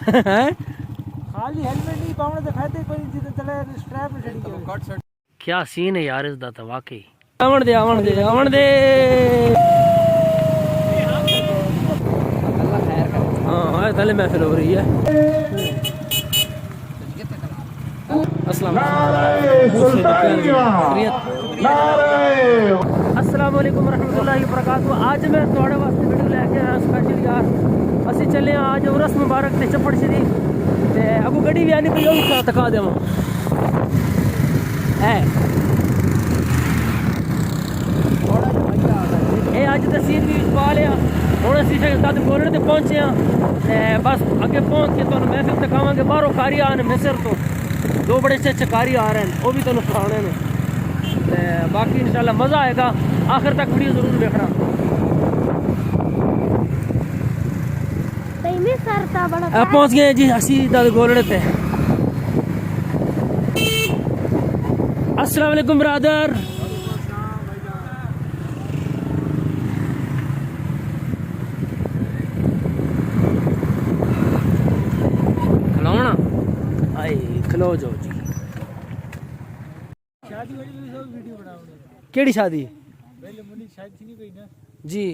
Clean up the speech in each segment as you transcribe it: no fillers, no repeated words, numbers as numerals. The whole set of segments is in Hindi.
खाली हेलमेट नहीं पावने तो फायदे कोई जिते चले स्ट्रैप में चढ़ी। क्या सीन है यार इस दा तो वाकई। आवन दे हाँ पहले महफिल हो रही है। अस्सलाम वालेकुम रहमतुल्लाहि वबरकातुहू। आज मैं थोड़े वास्ते वीडियो लेके आया स्पेशल यार। असी चले आज उरस मुबारक ते चप्पड़ शरीफ ते अगू गड्डी भी आनी पई ओ भी तका देवां है ये अज तहसील भी पा लिया। हुण असीं तद गोलड़ ते पहुंचे हैं बस अगे पहुंच के तुहानूं महफिल दिखावांगे। बाहरों कारी आ रहे मिस्र तो दो बड़े अच्छे अच्छे कारी आ रहे हैं वो भी तुहानूं दिखाने ने ते बाकी इंशाल्लाह मज़ा आएगा। आखिर तक वीडियो जरूर देखना। पहुंच गए जी असी दद गोलड़ ते। अस्सलाम वालेकुम ब्रदर। खलो जाओ जी। शादी वाली वीडियो बनाओगे? केड़ी शादी? वेले मुंडे दी शादी नहीं कोई ना जी।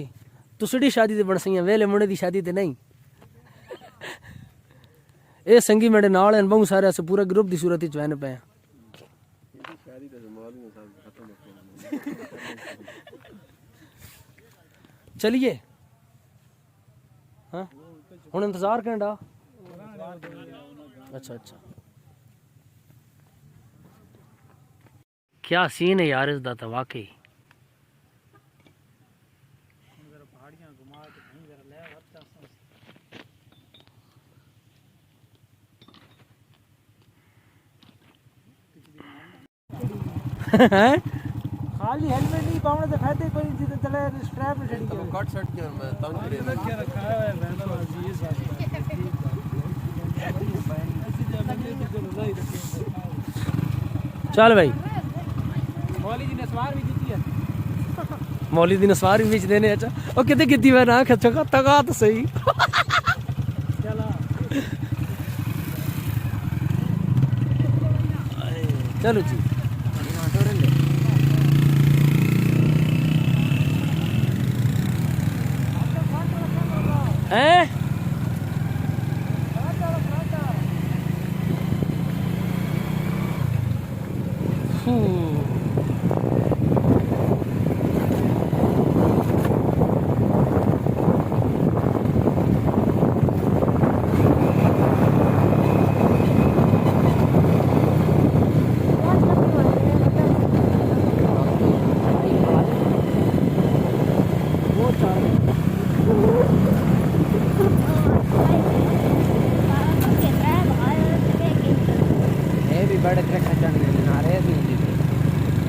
तुसड़ी शादी ते बन सही वेले मुंडे दी शादी ते नहीं। ए संगी मेरे नाल हैं बहुत सारे अस पूरा ग्रुप दी सूरत विच वहन पे। शादी ते माल में सब खत्म हो गया। चलिए हां हुन इंतजार करना। अच्छा अच्छा क्या सीन है यार इस दा तो वाकई। खाली हेलमेट नहीं पावने तो फायदे कोई जिते चले स्ट्रैप में चढ़ी है। कट शर्ट के मैं तंग करे रखा है वैन वाली ये साथ। चल भाई मौली जी ने सवार भी दी है। मौली दी ने सवार भी देने। अच्छा ओ किते कीती मैं ना खचा तगा तो सही। चलो जी हैं बड़े खचन ना रहे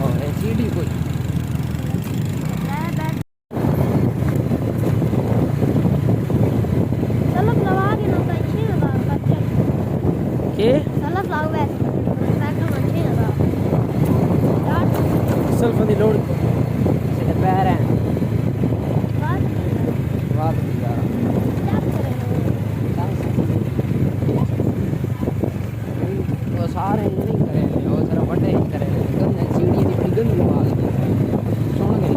और सीढ़ी कोई सेल्फ दी लोड से पैर हैं बात वो सारे नहीं करे वो जरा बड़े ही करे गंदे सीढ़ी दी गंदी आवाज सुन गए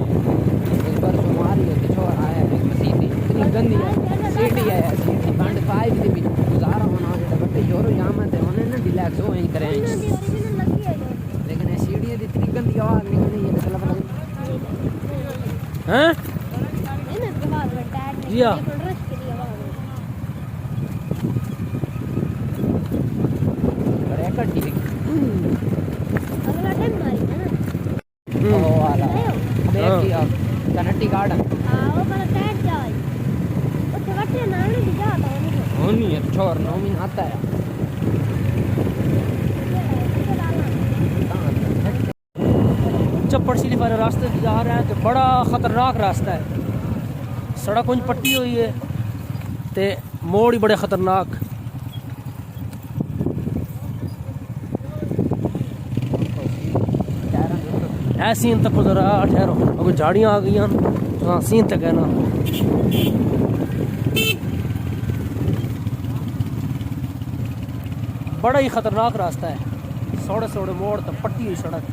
एक बार तुम्हारी होती छोर आया एक मसीह इतनी गंदी सीढ़ी है सीढ़ी बंद फाइव दी भी गुजारा होना है बड़े जोर यामा ते होने ना रिलैक्स हो ही करे लेकिन ये सीढ़ी दी इतनी गंदी आवाज निकलनी है मतलब हैं जी हां कनेक्टी गार्डन छोर 9 महीने आता है। चप्पड़ शरीफ वाले रास्ते से जा रहे हैं तो बड़ा ख़तरनाक रास्ता है। सड़क कुछ पट्टी हुई है तो मोड़ ही बड़े ख़तरनाक। है सीन तक जरा ठहरो अगर झाड़ियाँ आ गई हाँ सीन तक है ना। बड़ा ही खतरनाक रास्ता है, सोड़े सोड़े मोड़ तो पट्टी हुई सड़क।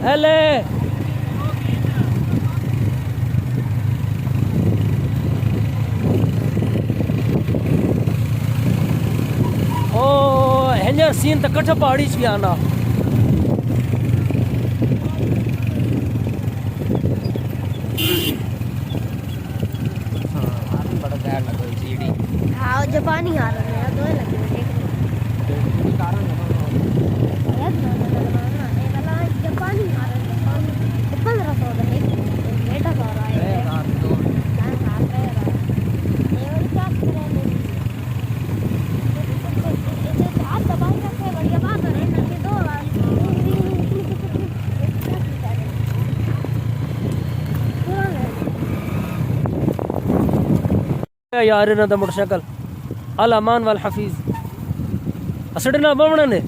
हेले ओ हेंजर सीन तो कट्ठा पहाड़ी च आना। बड़ा तैयार लगो सीढ़ी हाँ जापानी आ रहा है दो लगे कारण जापानी आ रहा है 1500 बेटा आ रहा है यार ना दा मोटरसाइकिल अल अमान वाल हफीज असड़ना बमना ने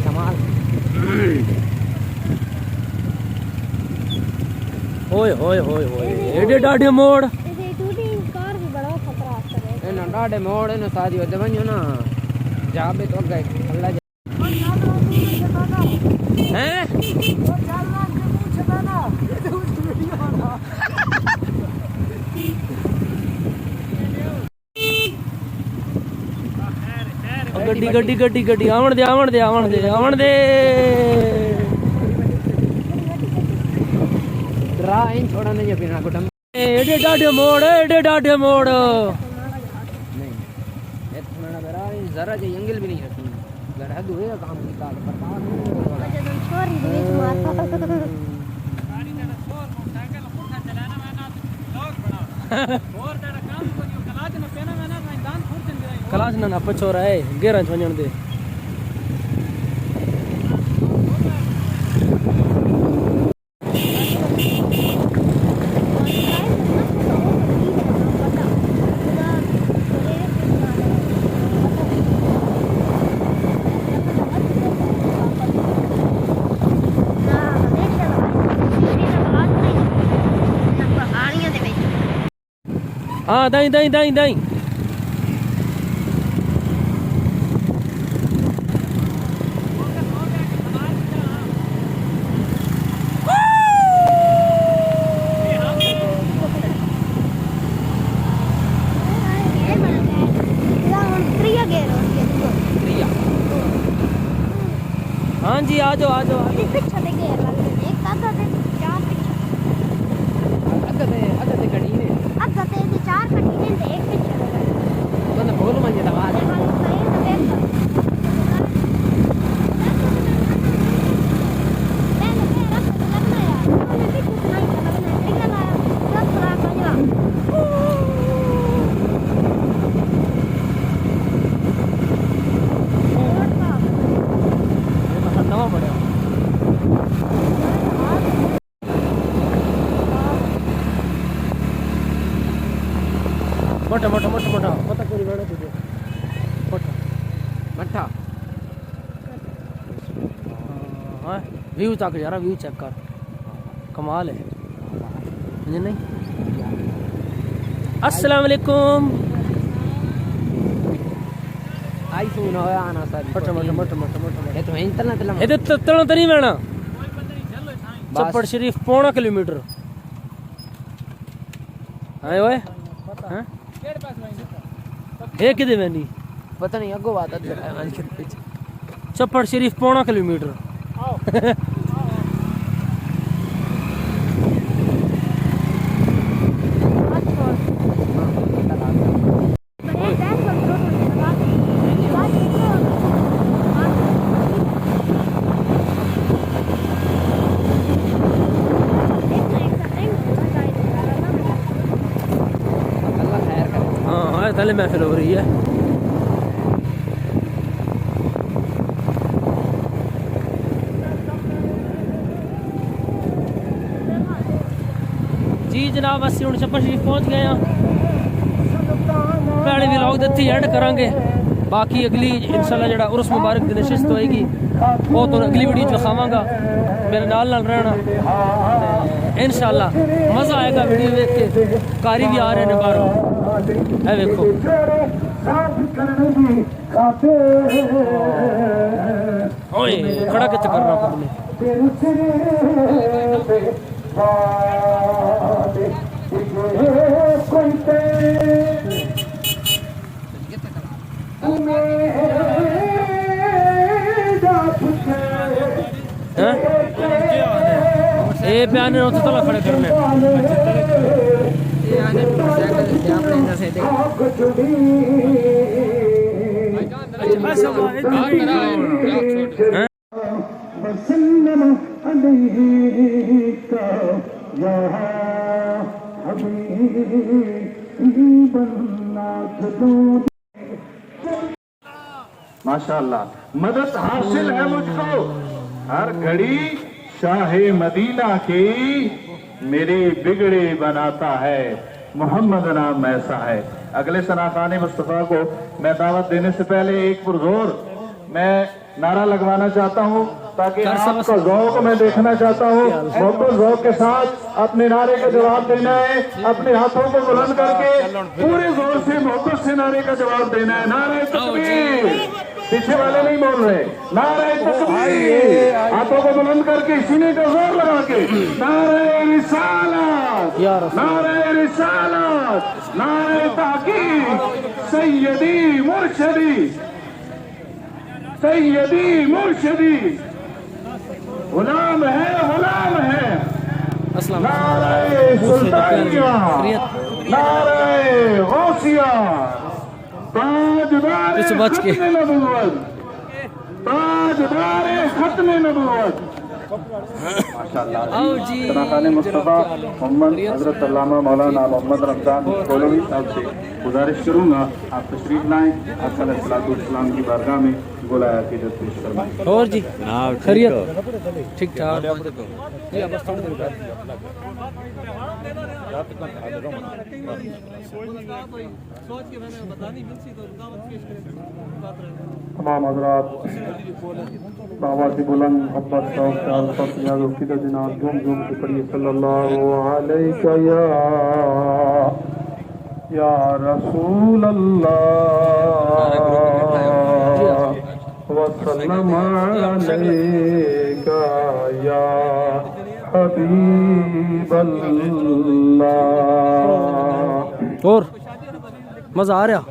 कमाल ओए होए होए होए एडे डाडे मोड़ इसे टूटी कार भी बड़ा खतरा आता है ए ना डाडे मोड़ ने सादी होते बन्यो ना जाबे तो गए अल्लाह हैं गड्डी गड्डी गड्डी गड्डी आवण दे आवण दे आवण दे आवण दे ड्रा इन छोड़ा नहीं बिना गुटम एडे डाडे मोड़ एडे डाडे मोड़ नहीं इतना बड़ा जरा जे एंगल भी नहीं रखी घर हद हुए काम की काल पर काम जब छोरी बीच मारता कलाश ना पछो रहा है गेरा वञण दे हाँ दाई दाई दाई दाई हाँ जी आ जाओ आ जाओ पीछे दे गेर लगे एक आधा दे चार पीछे अगते गड़ी ने आधा दे चार कटी ने एक पीछे तो ना बोल मन जदा वाले नवा पड़ा मोटा मोटा मोटा मोटा पता कोई बड़ा तुझे मोटा मट्ठा हाँ व्यू तक यार व्यू चेक कर कमाल है मुझे नहीं अस्सलाम वालेकुम आईफोन होया आना सर मोटा मोटा मोटा मोटा मोटा ये तो इंटरनेट लम ये तो तलो तो नहीं वेना चप्पड़ शरीफ 1.5 किलोमीटर हाँ ओए हाँ ये किधे वेनी पता नहीं अगो बात है आज के पीछे चप्पड़ शरीफ 1.5 किलोमीटर पहले महफिल हो रही है जी जनाब असं हूँ चप्पड़ शरीफ पहुँच गए हैं पहले व्लॉग दी एंड करांगे बाकी अगली इंशाल्लाह जड़ा उर्स मुबारक दी नशिस्त होएगी वो तो अगली वीडियो च खावांगा मेरे नाल रहना इंशाल्लाह मज़ा आएगा वीडियो देख के कारी भी आ रहे ने बाहरों है देखो ओए खड़ा किथे कर रहा हूं ए प्याने तो तला खड़े करने ये आने मोटरसाइकिल से अपने इधर से देख माशाअल्लाह मदद हासिल है मुझको हर घड़ी शाहे मदीना की मेरे बिगड़े बनाता है मोहम्मद नाम ऐसा है। अगले सनाखाने मुस्तफ़ा को मैं दावत देने से पहले एक पुरजोर मैं नारा लगवाना चाहता हूँ ताकि आपका ज़ौक़ मैं देखना चाहता हूँ। मोहब्बत ज़ौक़ के साथ अपने नारे का जवाब देना है, अपने हाथों को बुलंद करके पूरे जोर से मोहब्बत से नारे का जवाब देना है। नारे तकबीर, पीछे वाले नहीं बोल रहे, नारे तकबीर, हाथों को बुलंद करके सीने का जोर लगा के नारे रिसालत, नारे रिसालत, नारे तहकीक, सैयदी मुर्शदी, सैयदी मुर्शदी, गुलाम है, गुलाम है। नारे सुल्तानिया, नारे गौसिया, ताजदारे खत्मे नबुव्वत, ताजदारे खत्मे नबुव्वत। आओ जी सनाखाने मुस्तफ़ा मोहम्मद हजरत अल्लामा मौलाना मोहम्मद रमजान कोलवी साहब से गुजारिश करूंगा आप तशरीफ लाएं, आका अलैहिस्सलाम की बारगाह में बुलाया की पेश करवाएं। और जी खैरियत ठीक ठाक तमाम हजरात बाबा की बुलंद मोहब्बत की जनाब झूम झूम के पढ़िए सल्लल्लाहु अलैहि या रसूल अल्लाह वसल्लम अलैका या हबीब अल्लाह। और मजा आ रहा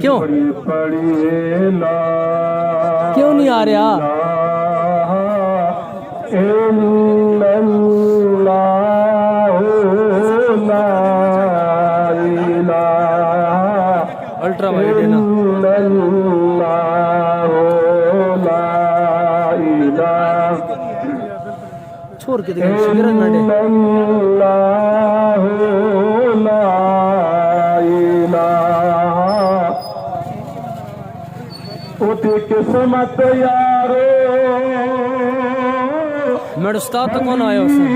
क्यों क्यों नहीं आ रहा अल्ट्रा वाइड है ना छोड़ के देखो सिगरेट ना किस्मत यारो मेरे उस्ताद तो कौन आया उसने